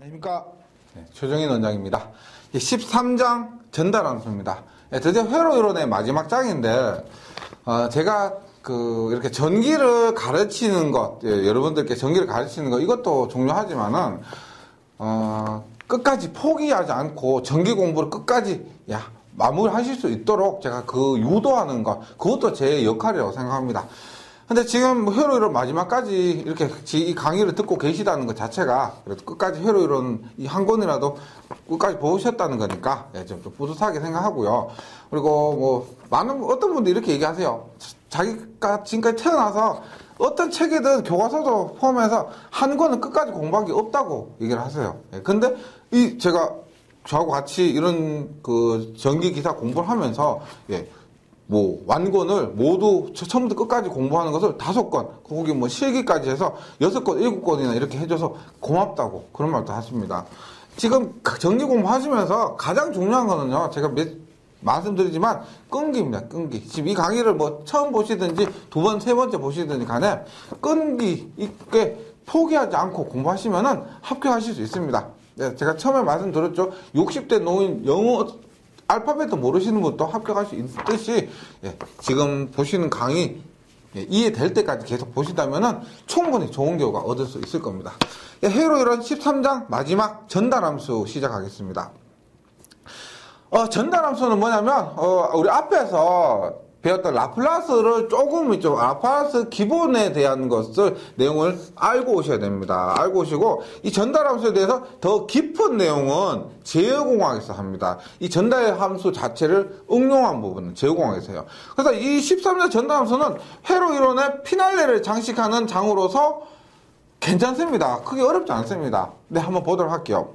안녕하십니까. 최종인 원장입니다. 13장 전달함수입니다. 드디어 회로 이론의 마지막 장인데, 제가 이렇게 전기를 가르치는 것, 여러분들께 전기를 가르치는 것, 이것도 중요하지만은, 끝까지 포기하지 않고 전기 공부를 끝까지, 마무리하실 수 있도록 제가 유도하는 것, 그것도 제 역할이라고 생각합니다. 근데 지금 회로 이론 마지막까지 이렇게 이 강의를 듣고 계시다는 것 자체가 그래도 끝까지 회로 이론 이 한 권이라도 끝까지 보셨다는 거니까 좀 뿌듯하게 생각하고요. 그리고 어떤 분들이 이렇게 얘기하세요. 자기가 지금까지 태어나서 어떤 책이든 교과서도 포함해서 한 권은 끝까지 공부한 게 없다고 얘기를 하세요. 근데 제가 저하고 같이 이런 전기 기사 공부를 하면서 완권을 모두 처음부터 끝까지 공부하는 것을 5권, 거기 실기까지 해서 6권, 7권이나 이렇게 해줘서 고맙다고 그런 말도 하십니다. 지금 전기 공부하시면서 가장 중요한 거는요, 제가 말씀드리지만 끈기입니다, 끈기. 지금 이 강의를 처음 보시든지 2번, 3번째 보시든지 간에 끈기 있게 포기하지 않고 공부하시면은 합격하실 수 있습니다. 제가 처음에 말씀드렸죠. 60대 노인 영어 알파벳도 모르시는 분도 합격할 수 있듯이 지금 보시는 강의 이해될 때까지 계속 보시다면은 충분히 좋은 결과 얻을 수 있을 겁니다. 회로 이론 13장 마지막 전달함수 시작하겠습니다. 전달함수는 뭐냐면 우리 앞에서 배웠던 라플라스를 라플라스 기본에 대한 내용을 알고 오셔야 됩니다. 알고 오시고, 이 전달함수에 대해서 더 깊은 내용은 제어공학에서 합니다. 이 전달함수 자체를 응용한 부분은 제어공학에서 해요. 그래서 이 13장 전달함수는 회로 이론의 피날레를 장식하는 장으로서 괜찮습니다. 크게 어렵지 않습니다. 한번 보도록 할게요.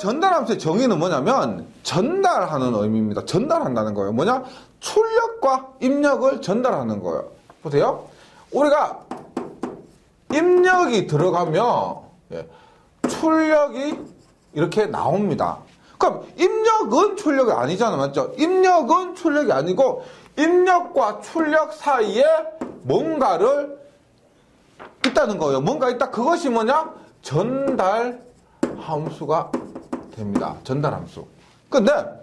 전달함수의 정의는 뭐냐면, 전달하는 의미입니다. 전달한다는 거예요. 뭐냐? 출력과 입력을 전달하는 거예요. 보세요. 우리가 입력이 들어가면 출력이 이렇게 나옵니다. 그럼 입력은 출력이 아니잖아, 맞죠? 입력은 출력이 아니고 입력과 출력 사이에 뭔가를 있다는 거예요. 뭔가 있다. 그것이 뭐냐? 전달함수가 됩니다. 전달함수. 근데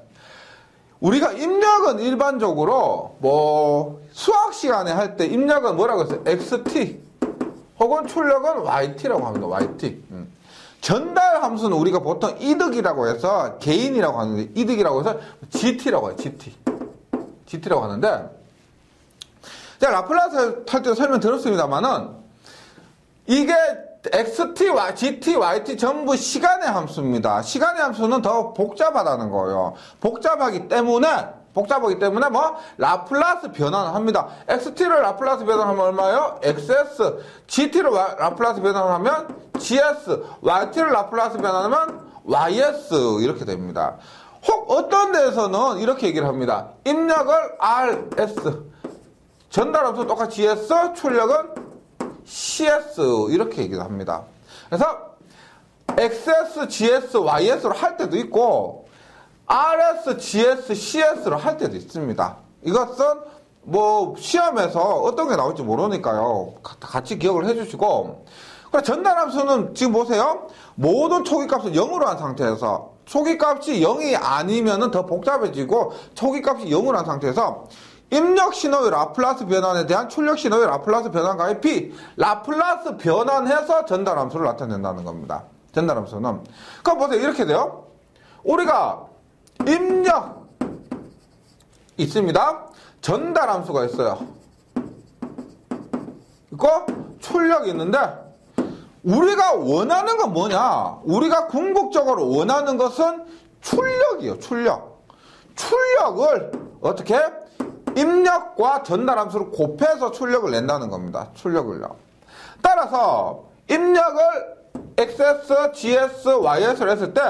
우리가 입력은 일반적으로 수학 시간에 할 때 입력은 뭐라고 했어요? XT 혹은 출력은 YT라고 합니다. YT. 전달 함수는 우리가 보통 이득이라고 해서 개인이라고 하는데, 이득이라고 해서 GT라고 해요. GT라고 하는데, 제가 라플라스 할 때 설명 들었습니다만은 이게 XT, GT, YT 전부 시간의 함수입니다. 시간의 함수는 더 복잡하다는 거예요. 복잡하기 때문에 라플라스 변환을 합니다. XT를 라플라스 변환하면 얼마예요? XS. GT를 라플라스 변환하면 GS. YT를 라플라스 변환하면 YS. 이렇게 됩니다. 혹 어떤 데에서는 이렇게 얘기를 합니다. 입력을 RS. 전달함수 똑같이 GS, 출력은 CS 이렇게 얘기를 합니다. 그래서 XS, GS, YS로 할 때도 있고 RS, GS, CS로 할 때도 있습니다. 이것은 시험에서 어떤 게 나올지 모르니까요. 같이 기억을 해주시고, 전달함수는 지금 보세요. 모든 초기값을 0으로 한 상태에서 초기값이 0이 아니면은 더 복잡해지고 초기값이 0으로 한 상태에서 입력 신호의 라플라스 변환에 대한 출력 신호의 라플라스 변환과의 비, 라플라스 변환해서 전달함수를 나타낸다는 겁니다. 전달함수는. 그럼 보세요. 이렇게 돼요. 우리가 입력 있습니다. 전달함수가 있어요. 이거 출력이 있는데, 우리가 원하는 건 뭐냐? 우리가 궁극적으로 원하는 것은 출력이에요. 출력을 어떻게? 입력과 전달함수를 곱해서 출력을 낸다는 겁니다. 출력을요. 따라서 입력을 XS, GS, YS를 했을 때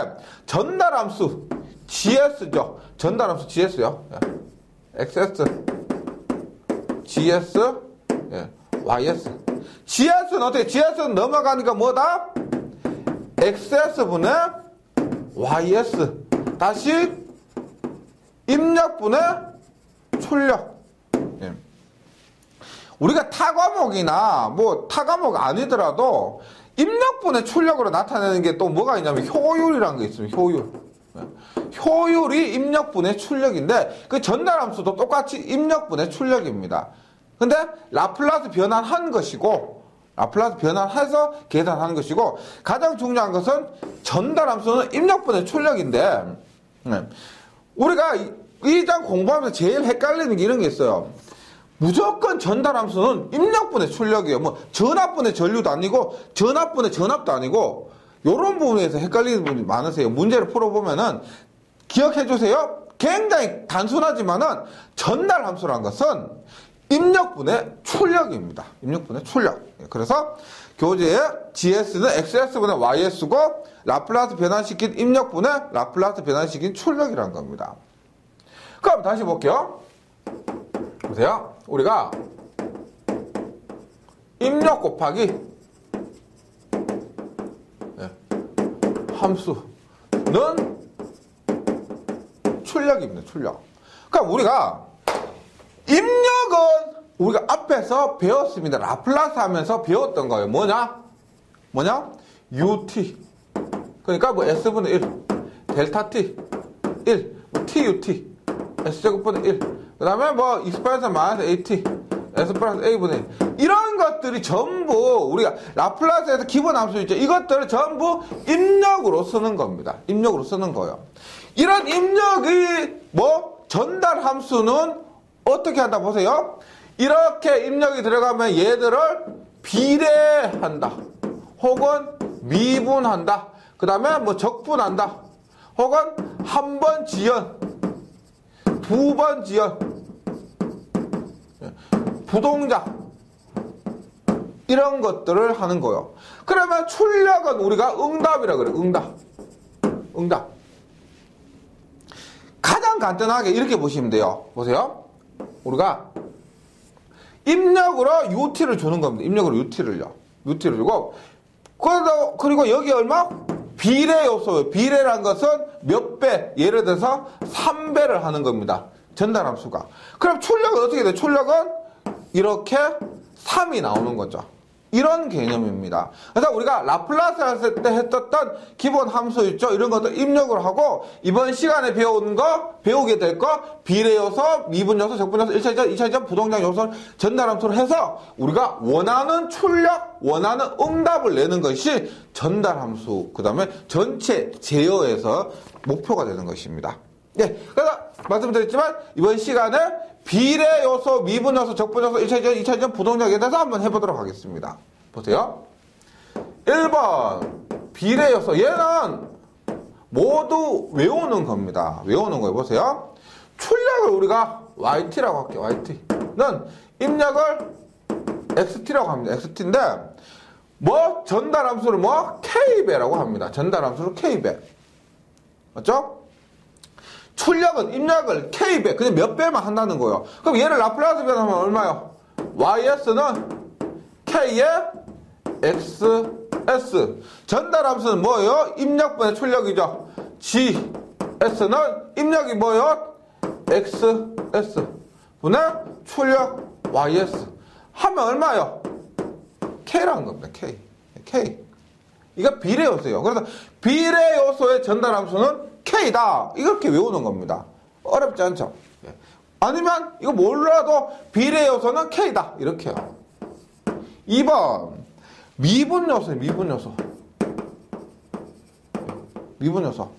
전달함수 GS죠. 전달함수 GS요. XS, GS, YS. GS는 어떻게? GS는 넘어가니까 뭐다? XS분의 YS. 다시 입력분의 출력. 우리가 타과목이나 타과목 아니더라도 입력분의 출력으로 나타내는 게 또 뭐가 있냐면 효율이라는 게 있습니다. 효율. 효율이 입력분의 출력인데 그 전달함수도 똑같이 입력분의 출력입니다. 근데 라플라스 변환한 것이고 라플라스 변환해서 계산하는 것이고 가장 중요한 것은 전달함수는 입력분의 출력인데 우리가 이 장 공부하면서 제일 헷갈리는 게 이런 게 있어요. 무조건 전달함수는 입력분의 출력이에요. 뭐 전압분의 전류도 아니고 전압분의 전압도 아니고 이런 부분에서 헷갈리는 분이 많으세요. 문제를 풀어보면은 기억해 주세요. 굉장히 단순하지만은 전달함수라는 것은 입력분의 출력입니다. 입력분의 출력. 그래서 교재에 GS는 XS분의 YS고 라플라스 변환시킨 입력분의 라플라스 변환시킨 출력이라는 겁니다. 그럼 다시 볼게요. 보세요. 우리가 입력 곱하기 함수는 출력입니다. 출력. 그러니까 우리가 입력은 우리가 앞에서 배웠습니다. 라플라스 하면서 배웠던 거예요. 뭐냐? UT. 그러니까 뭐 S분의 1, 델타 T, 1, TUT, S제곱분의 1. 그 다음에 뭐 E 플러스 마이너스 AT, S 플러스 A분의 1. 이런 것들이 전부 우리가 라플라스에서 기본 함수 있죠. 이것들을 전부 입력으로 쓰는 겁니다. 입력으로 쓰는 거예요. 이런 입력이 뭐 전달 함수는 어떻게 한다 보세요. 이렇게 입력이 들어가면 얘들을 비례한다. 혹은 미분한다. 그 다음에 뭐 적분한다. 혹은 한 번 지연, 두 번 지연, 부동작 이런 것들을 하는 거예요. 그러면 출력은 우리가 응답이라 그래요. 응답. 가장 간단하게 이렇게 보시면 돼요. 보세요. 우리가 입력으로 UT를 주는 겁니다. 입력으로 UT를 주고 그리고 여기 얼마? 비례 요소예요. 비례란 것은 몇 배? 예를 들어서 3배를 하는 겁니다. 전달함수가. 그럼 출력은 어떻게 돼요? 출력은 이렇게 3이 나오는 거죠. 이런 개념입니다. 그래서 우리가 라플라스 했을 때 했었던 기본 함수 있죠? 이런 것들 입력을 하고 이번 시간에 배우게 될 거 비례 요소, 미분 요소, 적분 요소, 1차 이전, 2차 이전, 부동작 요소, 전달 함수를 해서 우리가 원하는 출력, 원하는 응답을 내는 것이 전달 함수, 그 다음에 전체 제어에서 목표가 되는 것입니다. 네, 그래서 말씀드렸지만 이번 시간에 비례 요소, 미분 요소, 적분 요소, 1차 이전, 2차 이전, 부동작에 대해서 한번 해보도록 하겠습니다. 보세요. 1번 비례 요소. 얘는 모두 외우는 겁니다. 외우는 거예요. 보세요. 출력을 우리가 YT라고 할게요. YT는 입력을 XT라고 합니다. XT인데 뭐 전달함수를 뭐 K배라고 합니다. 전달함수를 K배. 맞죠? 출력은 입력을 K배, 그냥 몇 배만 한다는 거예요. 그럼 얘를 라플라스 변환하면 얼마요? YS는 K의 XS. 전달함수는 뭐예요? 입력분의 출력이죠. GS는 입력이 뭐예요? XS. 분의 출력 YS. 하면 얼마요? K라는 겁니다. K. 이거 비례 요소예요. 그래서 비례 요소의 전달함수는 K다. 이렇게 외우는 겁니다. 어렵지 않죠? 아니면 이거 몰라도 비례 요소는 K다. 이렇게요. 2번 미분 요소예요. 미분 요소.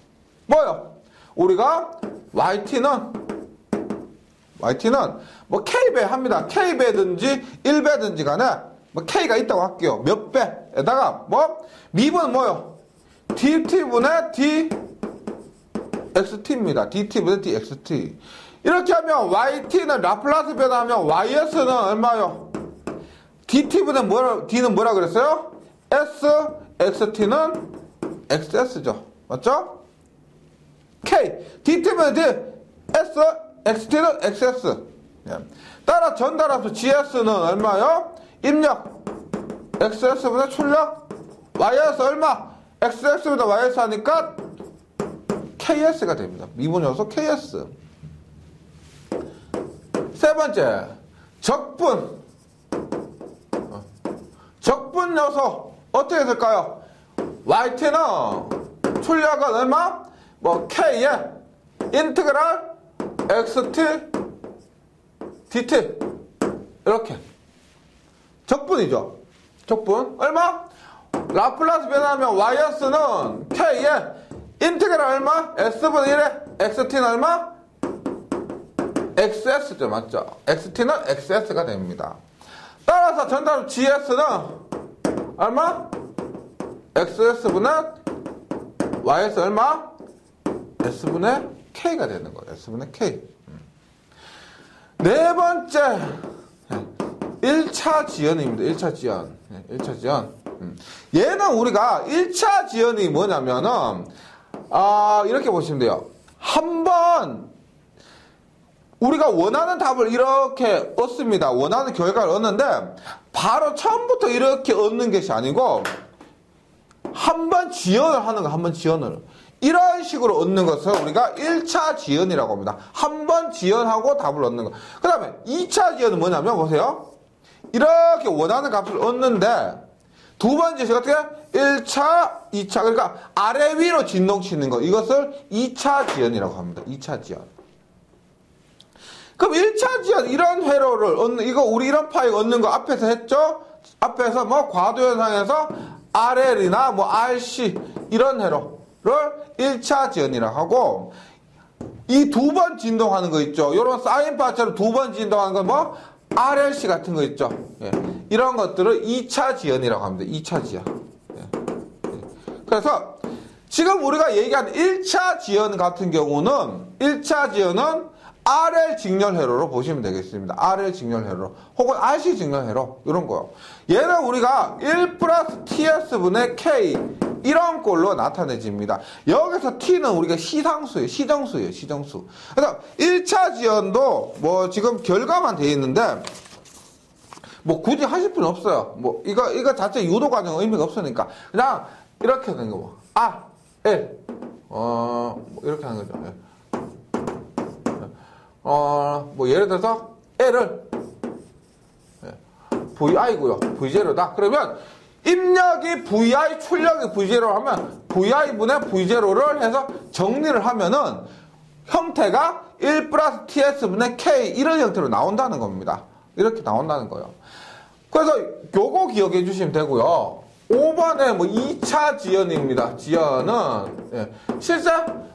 뭐요? 우리가 YT는 뭐 K배 합니다. K배든지 1배든지 간에 뭐 K가 있다고 할게요. 몇 배에다가 뭐 미분은 뭐요? DT분의 DXT입니다. DT분의 DXT. 이렇게 하면 YT는 라플라스 변화하면 YS는 얼마요? DT분의 D는 뭐라 그랬어요? S, XT는 XS죠. 맞죠? K, DT분의 D, S, XT는 XS. 따라 전달함수 GS는 얼마요? 입력 XS분의 출력 YS 얼마? XS보다 YS 하니까 KS가 됩니다. 미분 요소 KS. 세 번째, 적분 요소 어떻게 될까요? yt는 출력은 얼마? 뭐 k에 인테그랄 xt dt 이렇게 적분이죠. 적분 얼마? 라플라스 변화하면 ys는 k에 인테그랄 얼마? s분의 1에 xt는 얼마? xs죠. 맞죠? xt는 xs가 됩니다. 따라서 전답 gs는 얼마? xs분의 ys 얼마? s분의 k가 되는 거예요. s분의 k. 네 번째 1차 지연입니다. 1차 지연. 1차 지연. 얘는 우리가 1차 지연이 뭐냐면은 이렇게 보시면 돼요. 한번 우리가 원하는 답을 이렇게 얻습니다. 원하는 결과를 얻는데 바로 처음부터 이렇게 얻는 것이 아니고 한번 지연을 하는 거, 한번 지연을. 이런 식으로 얻는 것을 우리가 1차 지연이라고 합니다. 한번 지연하고 답을 얻는 거. 그 다음에 2차 지연은 뭐냐면 보세요. 이렇게 원하는 값을 얻는데 두 번째 어떻게? 1차, 2차. 그러니까 아래 위로 진동치는 거. 이것을 2차 지연이라고 합니다. 2차 지연. 그럼 1차 지연 이런 회로를 얻는, 이거 우리 이런 파일 얻는 거 앞에서 했죠? 앞에서 뭐 과도 현상에서 RL이나 뭐 RC 이런 회로를 1차 지연이라고 하고, 이 두 번 진동하는 거 있죠? 요런 사인파처럼 두 번 진동하는 건 뭐? RLC 같은 거 있죠? 예. 이런 것들을 2차 지연이라고 합니다. 2차 지연. 예. 그래서 지금 우리가 얘기한 1차 지연 같은 경우는 1차 지연은 RL 직렬 회로로 보시면 되겠습니다. RL 직렬 회로 혹은 RC 직렬 회로 이런 거요. 얘는 우리가 1 플러스 TS분의 K 이런 꼴로 나타내집니다. 여기서 T는 우리가 시상수예요. 시정수예요. 시정수. 그래서 1차 지연도 뭐 지금 결과만 돼 있는데 뭐 굳이 하실 필요는 없어요. 뭐 이거 자체 유도 과정 의미가 없으니까 그냥 이렇게 되는 거고 L 뭐 이렇게 하는 거죠. 예. 뭐 예를 들어서 L을 VI고요. V0다. 그러면 입력이 VI, 출력이 V0 하면 VI분의 V0를 해서 정리를 하면은 형태가 1 플러스 TS분의 K 이런 형태로 나온다는 겁니다. 이렇게 나온다는 거예요. 그래서 요거 기억해 주시면 되고요. 5번에 뭐 2차 지연입니다. 지연은 실제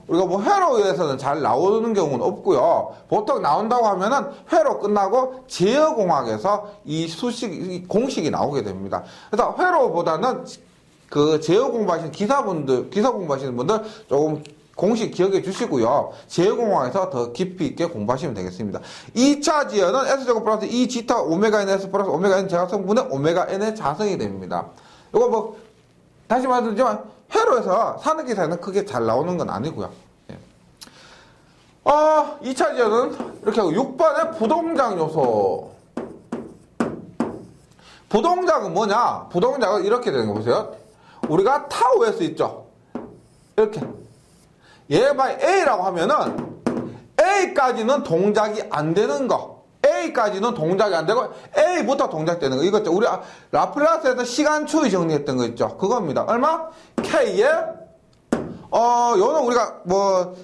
우리가 뭐 회로 의해서는 잘 나오는 경우는 없고요. 보통 나온다고 하면은 회로 끝나고 제어공학에서 이 공식이 나오게 됩니다. 그래서 회로보다는 그 제어 공부하시는 기사 공부하시는 분들 조금 공식 기억해 주시고요. 제어공학에서 더 깊이 있게 공부하시면 되겠습니다. 2차 지연은 S제곱 플러스 2지타 오메가 N S 플러스 오메가 N 제각성분의 오메가 N의 자성이 됩니다. 이거 뭐 다시 말씀드리지만 회로에서 사는 기사는 크게 잘 나오는 건 아니고요. 2차 지연은 이렇게 하고 6번에 부동작 요소. 부동작은 뭐냐? 부동작은 이렇게 되는 거 보세요. 우리가 타우 S 있죠? 이렇게. 얘가 A라고 하면은 A까지는 동작이 안 되는 거. A까지는 동작이 안 되고 A부터 동작되는 거. 이거 있죠. 우리 라플라스에서 시간 추이 정리했던 거 있죠. 그겁니다. 얼마? K에 요는 우리가 뭐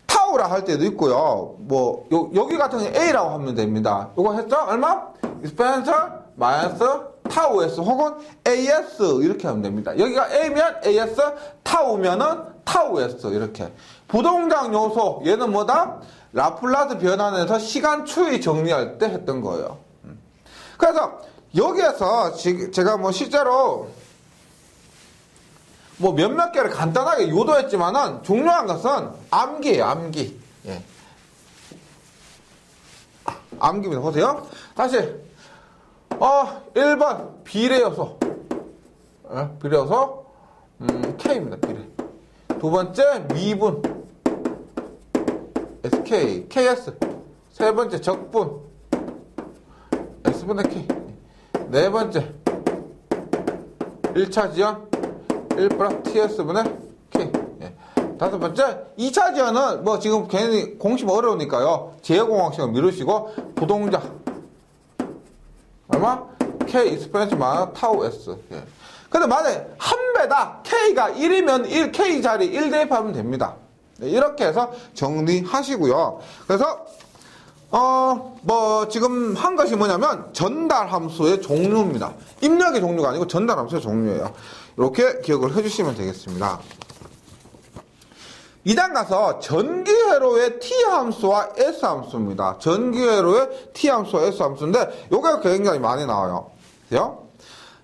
타우라 할 때도 있고요. 뭐 여기 같은 경우 A라고 하면 됩니다. 요거 했죠? 얼마? exponential 마이너스 타우 S 혹은 AS 이렇게 하면 됩니다. 여기가 A면 AS, 타우면은 타우 S 이렇게. 부동작 요소 얘는 뭐다? 라플라스 변환에서 시간 추이 정리할 때 했던 거예요. 그래서 여기에서 제가 뭐 실제로 뭐 몇몇 개를 간단하게 유도했지만은 중요한 것은 암기예요. 암기. 예. 암기입니다. 보세요. 다시 1번 비례 요소. 비례 요소 K입니다. 비례. 두 번째 미분 SK, KS. 세 번째 적분 S분의 K. 네 번째 1차 지연 1 플러스 TS분의 K. 예. 다섯 번째 2차 지연은 뭐 지금 괜히 공식 어려우니까요. 제어공학식을 미루시고 부동작 얼마? K 익스포넨셜 마이너스 타우 S. 예. 근데 만약에 한 배다. K가 1이면 1, K 자리 1 대입하면 됩니다. 네, 이렇게 해서 정리하시고요. 그래서 지금 한 것이 뭐냐면 전달 함수의 종류입니다. 입력의 종류가 아니고 전달 함수의 종류예요. 이렇게 기억을 해주시면 되겠습니다. 2단 가서 전기회로의 T 함수와 S 함수입니다. 전기회로의 T 함수와 S 함수인데 요게 굉장히 많이 나와요. 그죠?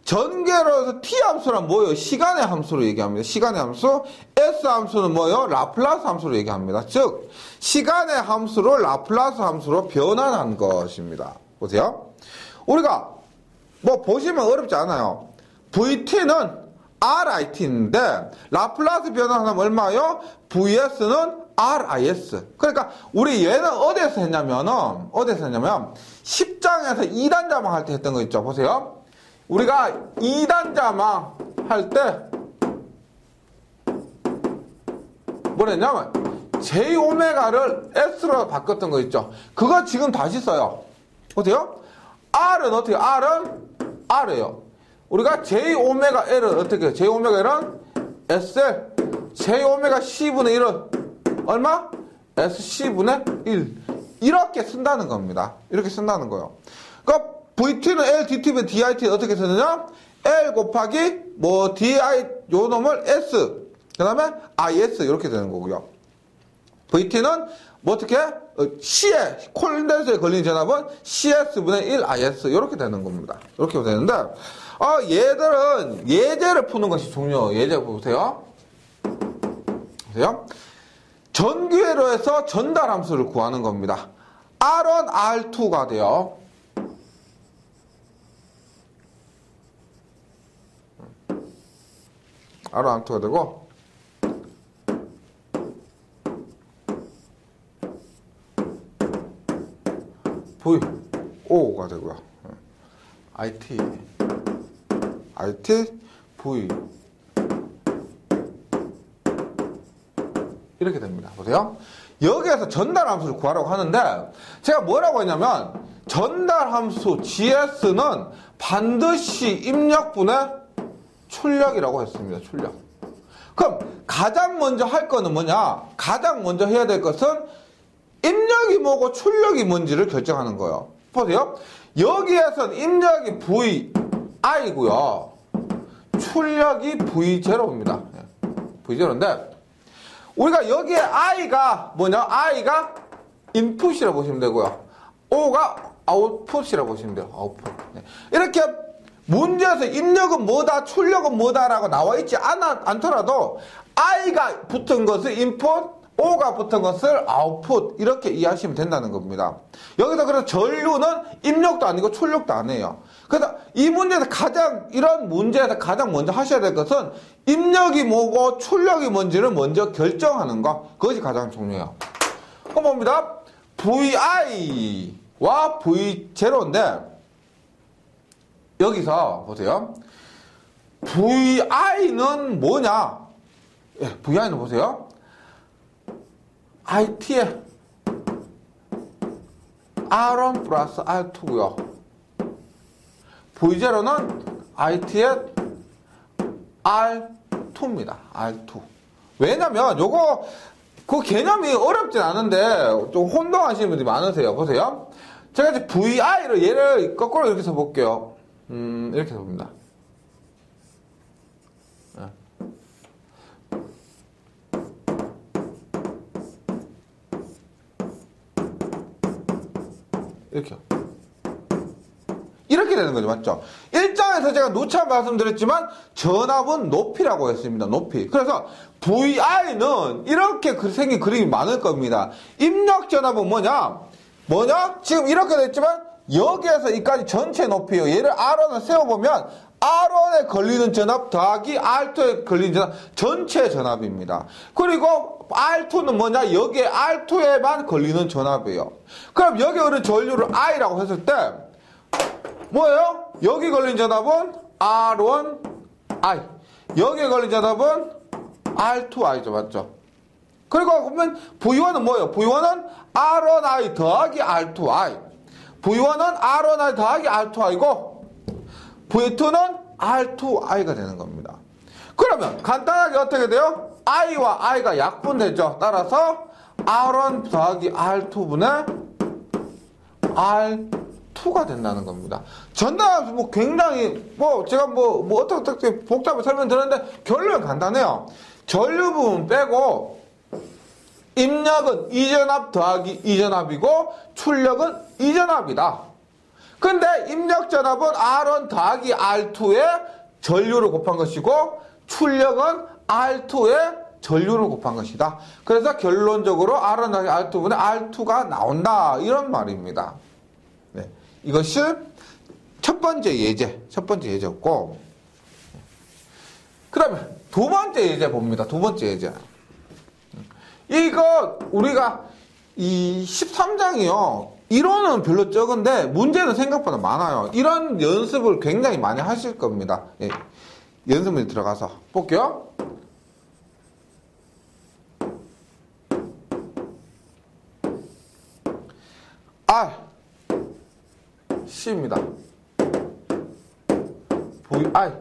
전기회로에서 T 함수란 뭐예요? 시간의 함수로 얘기합니다. 시간의 함수. S 함수는 뭐예요? 라플라스 함수로 얘기합니다. 즉 시간의 함수를 라플라스 함수로 변환한 것입니다. 보세요. 우리가 보시면 어렵지 않아요. VT는 RIT인데 라플라스 변환하면 얼마요? VS는 RIS. 그러니까 우리 얘는 어디에서 했냐면 10장에서 2단 자망 할 때 했던 거 있죠. 보세요. 우리가 2단 자망 할 때 뭐랬냐면 J오메가를 S로 바꿨던 거 있죠. 그거 지금 다시 써요. 보세요. R은 어떻게? R은 R예요. 우리가 J오메가 L은 어떻게 해요? J오메가 L은 SL, J오메가 C분의 1은 얼마? SC분의 1. 이렇게 쓴다는 겁니다. 이렇게 쓴다는 거예요. 그러니까 VT는 L, DT는 DIT 어떻게 쓰느냐? L 곱하기 DI 요 놈을 S, 그 다음에 IS 이렇게 되는 거고요. VT는 어떻게? C에 콘덴서에 걸린 전압은 CS분의 1 IS 이렇게 되는 겁니다. 이렇게 되는데 얘들은 예제를 푸는 것이 중요해요. 예제 보세요. 보세요. 전기회로에서 전달 함수를 구하는 겁니다. R1, R2가 돼요. R1, R2가 되고 VO가 되고요. IT, V 이렇게 됩니다. 보세요. 여기에서 전달 함수를 구하라고 하는데 제가 뭐라고 했냐면 전달 함수 GS는 반드시 입력분의 출력이라고 했습니다. 출력. 그럼 가장 먼저 할 거는 뭐냐? 가장 먼저 해야 될 것은 입력이 뭐고 출력이 뭔지를 결정하는 거예요. 보세요. 여기에선 입력이 VI고요. 출력이 V0입니다. V0인데 우리가 여기에 I가 뭐냐? I가 인풋이라고 보시면 되고요. O가 아웃풋이라고 보시면 돼요. 아웃풋. 이렇게 문제에서 입력은 뭐다, 출력은 뭐다라고 나와 있지 않더라도 I가 붙은 것을 인풋, O가 붙은 것을 아웃풋 이렇게 이해하시면 된다는 겁니다. 여기서 그래서 전류는 입력도 아니고 출력도 아니에요. 그래서 이 문제에서 이런 문제에서 가장 먼저 하셔야 될 것은 입력이 뭐고 출력이 뭔지를 먼저 결정하는 거. 그것이 가장 중요해요. 그럼 봅니다. VI와 V0인데 여기서 보세요. VI는 뭐냐? VI는 보세요. IT의 R1 플러스 R2고요. V0는 IT의 R2입니다. R2. 왜냐면 그 개념이 어렵진 않은데 좀 혼동하시는 분들이 많으세요. 보세요. 제가 이제 VI를 얘를 거꾸로 이렇게 써볼게요. 이렇게 봅니다. 이렇게 되는 거죠. 맞죠? 1장에서 제가 누차 말씀드렸지만 전압은 높이라고 했습니다. 높이. 그래서 VI는 이렇게 생긴 그림이 많을 겁니다. 입력 전압은 뭐냐? 지금 이렇게 됐지만 여기에서 이까지 전체 높이요. 얘를 R1을 세워보면 R1에 걸리는 전압 더하기 R2에 걸리는 전압 전체 전압입니다. 그리고 R2는 뭐냐? 여기에 R2에만 걸리는 전압이에요. 그럼 여기 오는 전류를 I라고 했을 때 뭐예요? 여기 걸린 전압은 R1I. 여기에 걸린 전압은 R2I죠. 맞죠? 그리고 보면 V1은 뭐예요? V1은 R1I 더하기 R2I. V1은 R1I 더하기 R2I고 V2는 R2I가 되는 겁니다. 그러면 간단하게 어떻게 돼요? I와 I가 약분되죠. 따라서 R1 더하기 R2분의 R2가 된다는 겁니다. 전달함수 뭐 굉장히 제가 어떻게 복잡하게 설명드렸는데 결론은 간단해요. 전류 부분 빼고 입력은 이전압 더하기 이전압이고 출력은 이전압이다. 근데 입력 전압은 R1 더하기 R2에 전류를 곱한 것이고 출력은 R2에 전류를 곱한 것이다. 그래서 결론적으로 R1 더하기 R2분의 R2가 나온다. 이런 말입니다. 네. 이것이 첫 번째 예제였고, 그 다음에 두 번째 예제 봅니다. 두 번째 예제. 이거 우리가 이 13장이요. 이론은 별로 적은데 문제는 생각보다 많아요. 이런 연습을 굉장히 많이 하실 겁니다. 예. 연습 문제 들어가서 볼게요. R C입니다. VI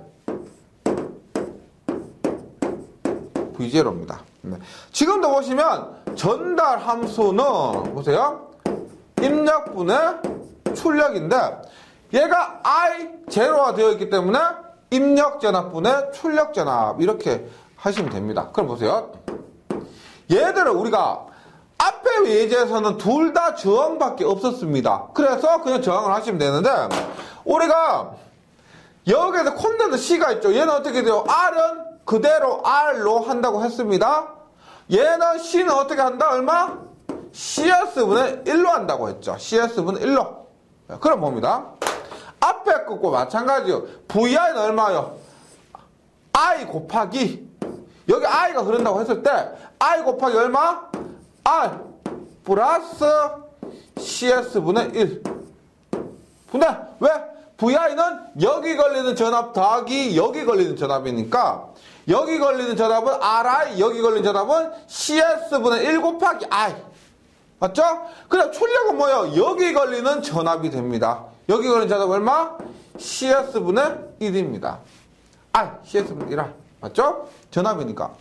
V0입니다. 네. 지금도 보시면 전달 함수는 보세요. 입력분의 출력인데 얘가 I0가 되어 있기 때문에 입력 전압분의 출력 전압 이렇게 하시면 됩니다. 그럼 보세요. 얘들은 우리가 앞에 예제에서는 둘 다 저항밖에 없었습니다. 그래서 그냥 저항을 하시면 되는데 우리가 여기에서 콘덴서 C가 있죠. 얘는 어떻게 돼요? R은 그대로 R로 한다고 했습니다. 얘는 C는 어떻게 한다? 얼마? CS분의 1로 한다고 했죠. CS분의 1로. 그럼 봅니다. 앞에 것과 마찬가지요. VI는 얼마요? I 곱하기 여기 I가 흐른다고 했을 때 I 곱하기 얼마? R 플러스 CS분의 1 분의 왜? VI는 여기 걸리는 전압 더하기 여기 걸리는 전압이니까 여기 걸리는 전압은 RI 여기 걸리는 전압은 CS분의 1 곱하기 I 맞죠? 그럼 출력은 뭐예요? 여기 걸리는 전압이 됩니다. 여기 걸리는 전압 얼마? CS분의 1입니다. I CS분의 1R 맞죠? 전압이니까.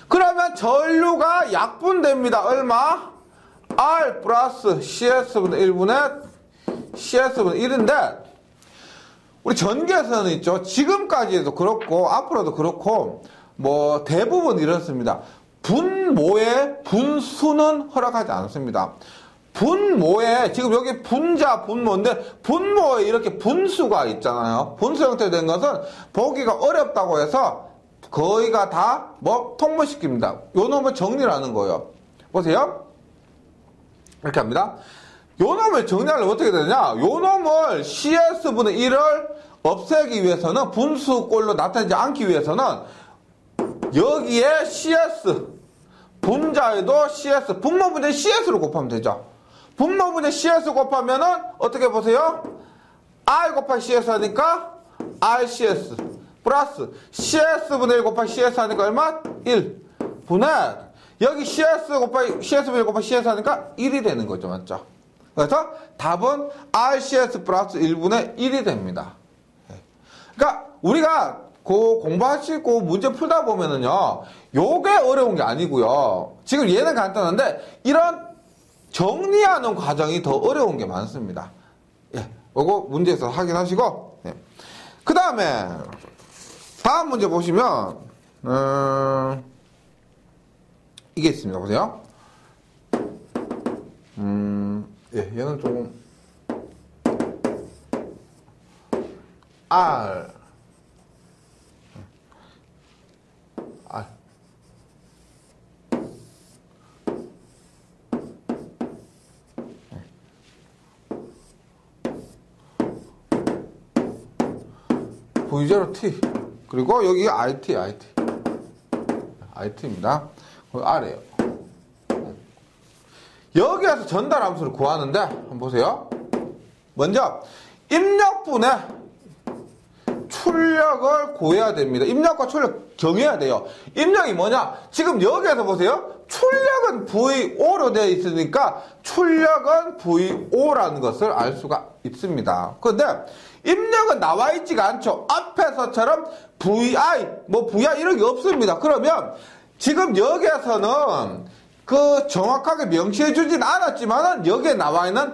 그러면 전류가 약분됩니다. 얼마? R 플러스 CS분의 1분의 CS분의 1인데 우리 전기에서는 있죠. 지금까지도 그렇고 앞으로도 그렇고 뭐 대부분 이렇습니다. 분모의 분수는 허락하지 않습니다. 분모에 지금 여기 분자 분모인데 분모에 이렇게 분수가 있잖아요. 분수 형태로 된 것은 보기가 어렵다고 해서 거의가 다 통분시킵니다. 요 놈을 정리를 하는 거예요. 보세요. 이렇게 합니다. 요 놈을 정리하려면 어떻게 되느냐? 요 놈을 CS분의 1을 없애기 위해서는 분수꼴로 나타내지 않기 위해서는 여기에 CS 분자에도 CS 분모 분자 CS로 곱하면 되죠. 분모 분자 CS 곱하면은 어떻게 보세요? I 곱하기 CS 하니까 RCS 플러스 CS분의 1 곱하기 CS 하니까 얼마? 1 분의 여기 CS 곱하기 CS분의 1 곱하기 CS 하니까 1이 되는 거죠. 맞죠? 그래서 답은 RCS 플러스 1분의 1이 됩니다. 그러니까 우리가 공부하시고 문제 풀다 보면은요, 요게 어려운 게 아니고요. 지금 얘는 간단한데 이런 정리하는 과정이 더 어려운 게 많습니다. 예, 요거 문제에서 확인하시고, 예. 그 다음에 다음 문제 보시면 이게 있습니다. 보세요. 예, 얘는 조금 R V0T 그리고 여기 IT입니다. R이에요. 여기에서 전달 함수를 구하는데 한번 보세요. 먼저 입력분의 출력을 구해야 됩니다. 입력과 출력 정해야 돼요. 입력이 뭐냐? 지금 여기에서 보세요. 출력은 VO로 되어 있으니까 출력은 VO라는 것을 알 수가 있습니다. 그런데 입력은 나와 있지가 않죠. 앞에서처럼 VI, VI 이런 게 없습니다. 그러면 지금 여기에서는 그 정확하게 명시해 주진 않았지만은 여기에 나와 있는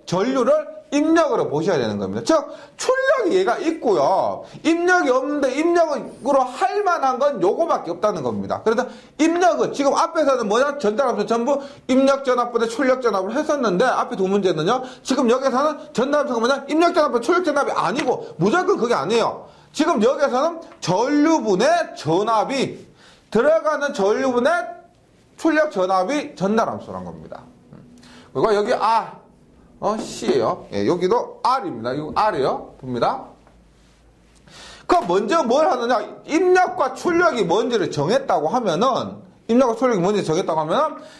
전류를 입력으로 보셔야 되는 겁니다. 즉, 출력이 얘가 있고요. 입력이 없는데 입력으로 할 만한 건 요거밖에 없다는 겁니다. 그래서 입력은 지금 앞에서는 뭐냐? 전달함수 전부 입력전압보다 출력전압을 했었는데 앞에 두 문제는요. 지금 여기서는 전달함수가 뭐냐? 입력전압보다 출력전압이 아니고 무조건 그게 아니에요. 지금 여기서는 전류분의 전압이 들어가는 전류분의 출력전압이 전달함수란 겁니다. 그리고 여기 C예요. 예, 여기도 R입니다. 이거 R이에요. 봅니다. 그럼 먼저 뭘 하느냐? 입력과 출력이 뭔지를 정했다고 하면은,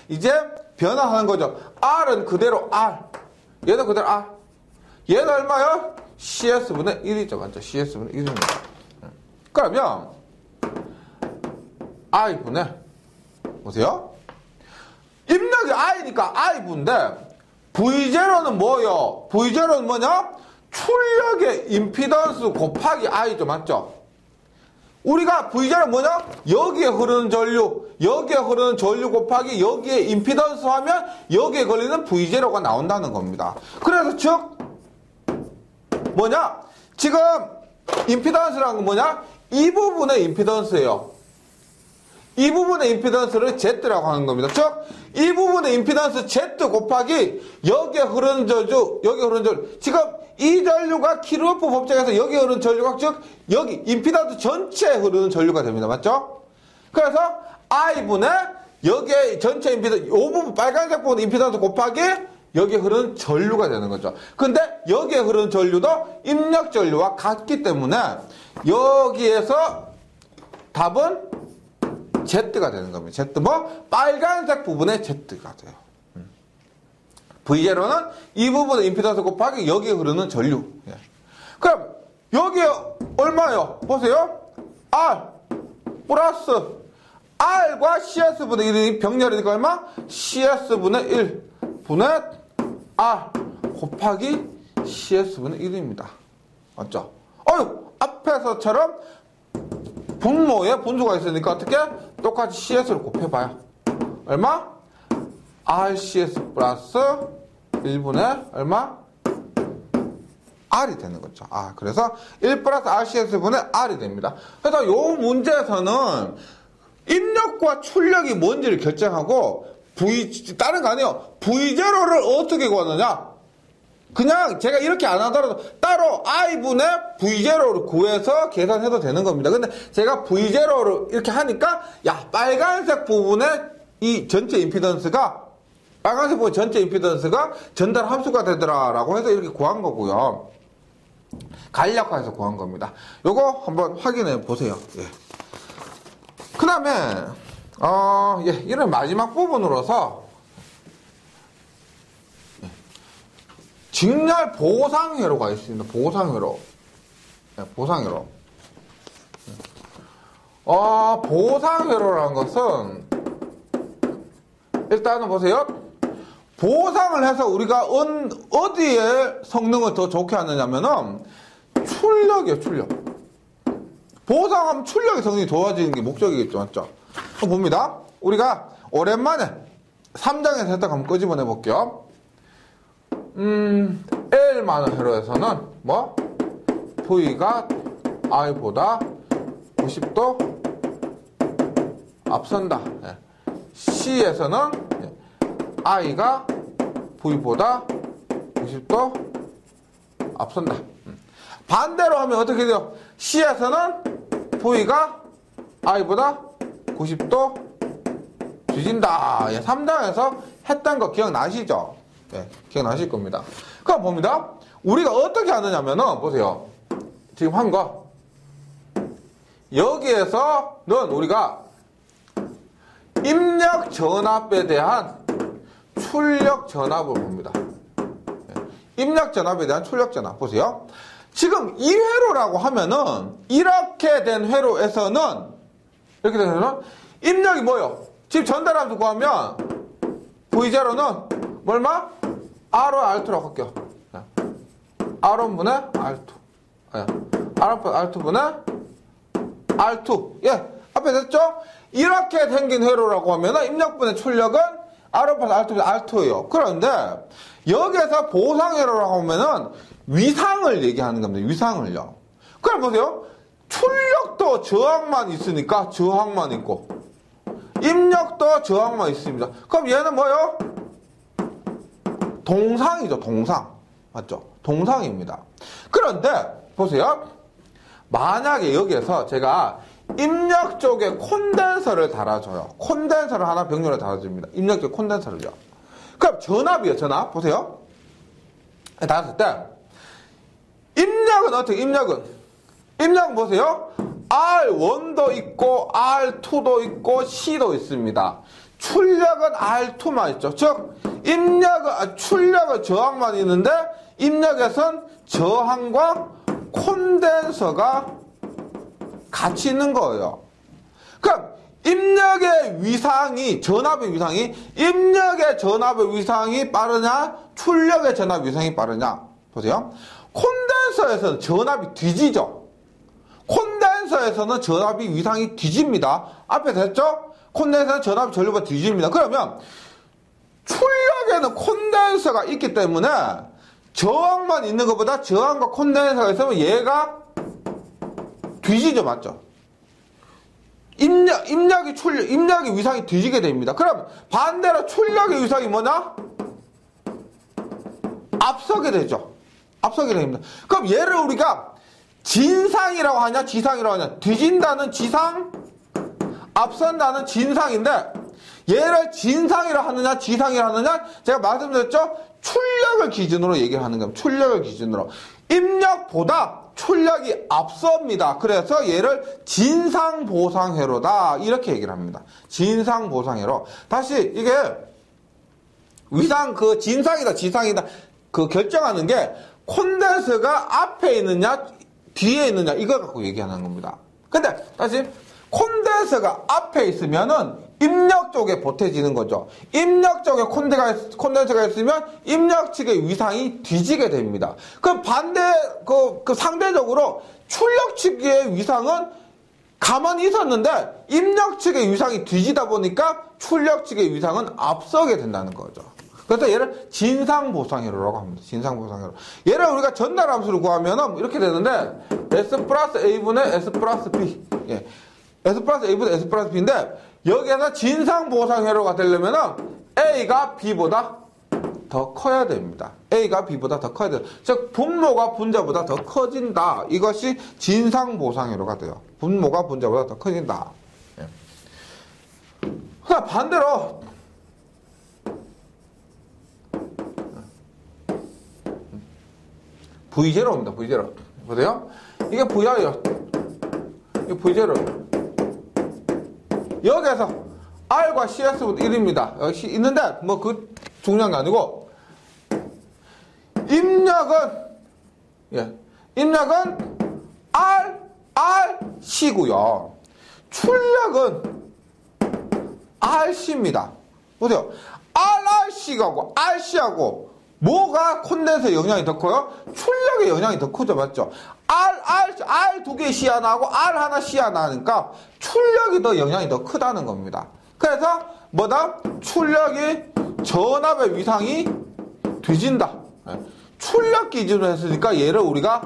이제 변화하는 거죠. R은 그대로 R. 얘도 그대로 R. 얘는 얼마요? CS분의 1이죠. 맞죠? CS분의 1입니다. 그러면, I분의, 보세요. 입력이 I니까 I분인데, V0는 뭐요? V0는 뭐냐? 출력의 임피던스 곱하기 I죠. 맞죠? 우리가 V0는 뭐냐? 여기에 흐르는 전류 곱하기 여기에 임피던스 하면 여기에 걸리는 V0가 나온다는 겁니다. 그래서 즉, 뭐냐? 지금 임피던스라는 건 뭐냐? 이 부분의 임피던스예요. 이 부분의 임피던스를 Z라고 하는 겁니다. 즉, 이 부분의 임피던스 Z 곱하기 여기에 흐르는 전류. 지금 이 전류가 키르호프 법칙에서 여기에 흐르는 전류가 즉, 여기 임피던스 전체에 흐르는 전류가 됩니다. 맞죠? 그래서 I분의 여기에 전체 임피던스, 이 부분 빨간색 부분 임피던스 곱하기 여기에 흐르는 전류가 되는 거죠. 근데 여기에 흐르는 전류도 입력 전류와 같기 때문에 여기에서 답은 Z가 되는 겁니다. Z 빨간색 부분에 Z가 돼요. V0는 이 부분의 임피던스 곱하기 여기에 흐르는 전류. 예. 그럼 여기에 얼마요? 보세요. R 플러스 R과 CS분의 1이 병렬이니까 얼마? CS분의 1 분의 R 곱하기 CS분의 1입니다. 맞죠? 앞에서처럼 분모에 분수가 있으니까 어떻게? 똑같이 CS를 곱해봐요. 얼마? RCS 플러스 1분의 얼마? R이 되는 거죠. 그래서 1 플러스 RCS분의 R이 됩니다. 그래서 이 문제에서는 입력과 출력이 뭔지를 결정하고 다른 거 아니에요. V0를 어떻게 구하느냐? 그냥 제가 이렇게 안 하더라도 따로 I분의 V0를 구해서 계산해도 되는 겁니다. 근데 제가 V0를 이렇게 하니까 빨간색 부분의 이 전체 임피던스가 전달 함수가 되더라라고 해서 이렇게 구한 거고요. 간략화해서 구한 겁니다. 요거 한번 확인해 보세요. 예. 그 다음에 이런 마지막 부분으로서 직렬 보상회로가 있습니다. 보상회로. 보상회로라는 것은 일단은 보세요. 보상을 해서 우리가 어디에 성능을 더 좋게 하느냐면은 출력이에요. 출력. 보상하면 출력의 성능이 좋아지는 게 목적이겠죠. 맞죠? 그럼 봅니다. 우리가 오랜만에 3장에서 했던 거 한번 끄집어내 볼게요. L만원 회로에서는 V가 I보다 90도 앞선다. C에서는 I가 V보다 90도 앞선다. 반대로 하면 어떻게 돼요? C에서는 V가 I보다 90도 뒤진다. 3장에서 했던 거 기억나시죠? 기억나실 겁니다. 그럼 봅니다. 우리가 어떻게 하느냐면은, 보세요. 지금 한 거. 여기에서는 우리가 입력 전압에 대한 출력 전압을 봅니다. 입력 전압에 대한 출력 전압. 보세요. 지금 이 회로라고 하면은 이렇게 된 회로에서는 이렇게 된 회로는 입력이 뭐예요? 지금 전달함수 구하면 V0는 얼마? R1, R2라고 할게요. R1분의 R2. R1, R2분의 R2. 예, 앞에 됐죠? 이렇게 생긴 회로라고 하면 입력분의 출력은 R1, R2분의 R2예요. 그런데 여기에서 보상회로라고 하면은 위상을 얘기하는 겁니다. 위상을요. 그럼 보세요. 출력도 저항만 있으니까 저항만 있고 입력도 저항만 있습니다. 그럼 얘는 뭐예요? 동상이죠. 동상. 맞죠? 동상입니다. 그런데 보세요. 만약에 여기에서 제가 입력 쪽에 콘덴서를 달아줘요. 콘덴서를 하나 병렬에 달아줍니다. 입력 쪽에 콘덴서를요. 그럼 전압이에요. 전압. 보세요. 달았을 때 입력은 어떻게? 입력은 보세요. R1도 있고 R2도 있고 C도 있습니다. 출력은 R2만 있죠. 즉 출력은 저항만 있는데 입력에선 저항과 콘덴서가 같이 있는 거예요. 그럼 입력의 위상이, 전압의 위상이, 입력의 전압의 위상이 빠르냐, 출력의 전압 위상이 빠르냐. 보세요. 콘덴서에서는 전압이 뒤지죠. 콘덴서에서는 전압이 위상이 뒤집니다. 앞에 됐죠? 콘덴서는 전압이 전류가 뒤집니다. 그러면 출력에는 콘덴서가 있기 때문에 저항만 있는 것보다 저항과 콘덴서가 있으면 얘가 뒤지죠. 맞죠? 입력의 위상이 뒤지게 됩니다. 그럼 반대로 출력의 위상이 뭐냐? 앞서게 되죠. 앞서게 됩니다. 그럼 얘를 우리가 진상이라고 하냐, 지상이라고 하냐? 뒤진다는 지상, 앞선다는 진상인데 얘를 진상이라 하느냐, 지상이라 하느냐? 제가 말씀드렸죠? 출력을 기준으로 얘기를 하는 겁니다. 출력을 기준으로. 입력보다 출력이 앞섭니다. 그래서 얘를 진상보상회로다. 이렇게 얘기를 합니다. 진상보상회로. 다시 이게 위상, 진상이다, 지상이다. 결정하는 게 콘덴서가 앞에 있느냐, 뒤에 있느냐, 이거 갖고 얘기하는 겁니다. 근데 다시 콘덴서가 앞에 있으면은 입력 쪽에 보태지는 거죠. 입력 쪽에 콘덴서가 있으면 입력 측의 위상이 뒤지게 됩니다. 그럼 상대적으로 출력 측의 위상은 가만히 있었는데 입력 측의 위상이 뒤지다 보니까 출력 측의 위상은 앞서게 된다는 거죠. 그래서 얘를 진상보상회로라고 합니다. 진상보상회로. 얘를 우리가 전달함수를 구하면 이렇게 되는데 S 플러스 A분의 S 플러스 B. 예. S 플러스 A분의 S 플러스 B인데 여기에서 진상보상회로가 되려면 A가 B보다 더 커야 됩니다. A가 B보다 더 커야 돼요. 즉 분모가 분자보다 더 커진다. 이것이 진상보상회로가 돼요. 분모가 분자보다 더 커진다. 예. 반대로 V0입니다. V0. 보세요. 이게 V이에요. 이게 V0. 여기에서 R과 CS부터 1입니다. 역시 있는데 중요한 게 아니고 입력은 RC고요. 출력은 RC입니다. 보세요. RRC하고 RC하고 뭐가 콘덴서에 영향이 더 커요? 출력에 영향이 더 크죠. 맞죠? R 두 개 C 하나 하고 R 하나 C 하나 하니까 출력이 더 영향이 더 크다는 겁니다. 그래서 출력이 전압의 위상이 뒤진다. 출력 기준으로 했으니까 얘를 우리가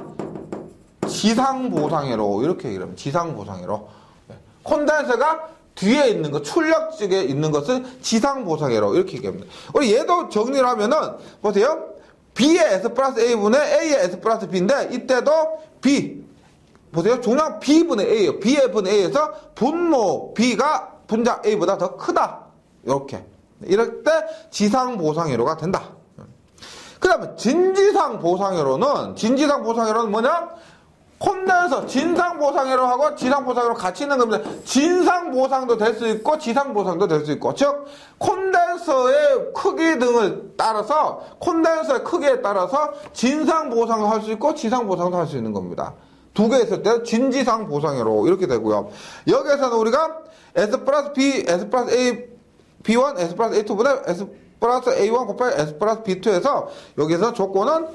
지상보상회로 이렇게 얘기를 합니다. 지상보상회로. 콘덴서가 뒤에 있는 것, 출력 쪽에 있는 것은 지상보상회로 이렇게 얘기합니다. 우리 얘도 정리를 하면은 보세요. B의 S 플러스 A분의 A의 S 플러스 B인데 이때도 B 보세요. 중량 B분의 A예요. B의 분의 A에서 분모 B가 분자 A보다 더 크다. 이렇게. 이럴 때 지상보상회로가 된다. 그 다음에 진지상보상회로는 뭐냐? 그래서 진상보상회로하고 지상보상회로 같이 있는 겁니다. 진상보상도 될 수 있고 지상보상도 될 수 있고, 즉 콘덴서의 크기 등을 따라서, 콘덴서의 크기에 따라서 진상보상도 할 수 있고 지상보상도 할 수 있는 겁니다. 두 개 있을 때 진지상보상회로 이렇게 되고요. 여기에서는 우리가 S 플러스 B, S 플러스 A, B1, S 플러스 A2보다 S 플러스 A1 곱하기 S 플러스 B2에서 여기서 조건은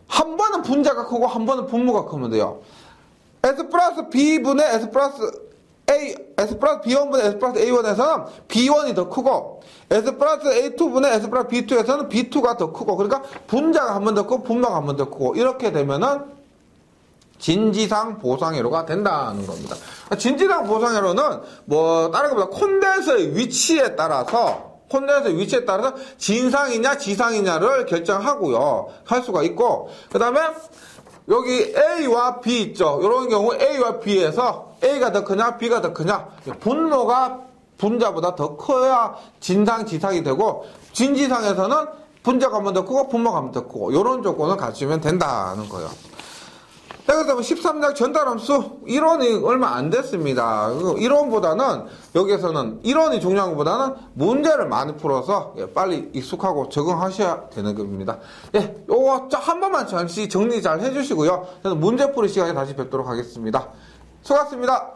한 번은 분자가 크고 한 번은 분모가 크면 돼요. S 플러스 B분의 S 플러스 A, S 플러스 B1분의 S 플러스 A1에서는 B1이 더 크고, S 플러스 A2분의 S 플러스 B2에서는 B2가 더 크고, 그러니까 분자가 한 번 더 크고 분모가 한 번 더 크고, 이렇게 되면은 진지상 보상회로가 된다는 겁니다. 진지상 보상회로는 뭐 다른 것보다 콘덴서의 위치에 따라서 진상이냐 지상이냐를 결정하고요. 할 수가 있고, 그 다음에 여기 A와 B 있죠. 이런 경우 A와 B에서 A가 더 크냐 B가 더 크냐, 분모가 분자보다 더 커야 진상 지상이 되고, 진지상에서는 분자가 한 번 더 크고 분모가 한 번 더 크고, 이런 조건을 갖추면 된다는 거예요. 그래서 13장 전달함수 이론이 얼마 안 됐습니다. 이론보다는 여기에서는 이론이 중요한 것보다는 문제를 많이 풀어서 빨리 익숙하고 적응하셔야 되는 겁니다. 예, 요거 한 번만 잠시 정리 잘 해주시고요. 저는 문제 풀이 시간에 다시 뵙도록 하겠습니다. 수고하셨습니다.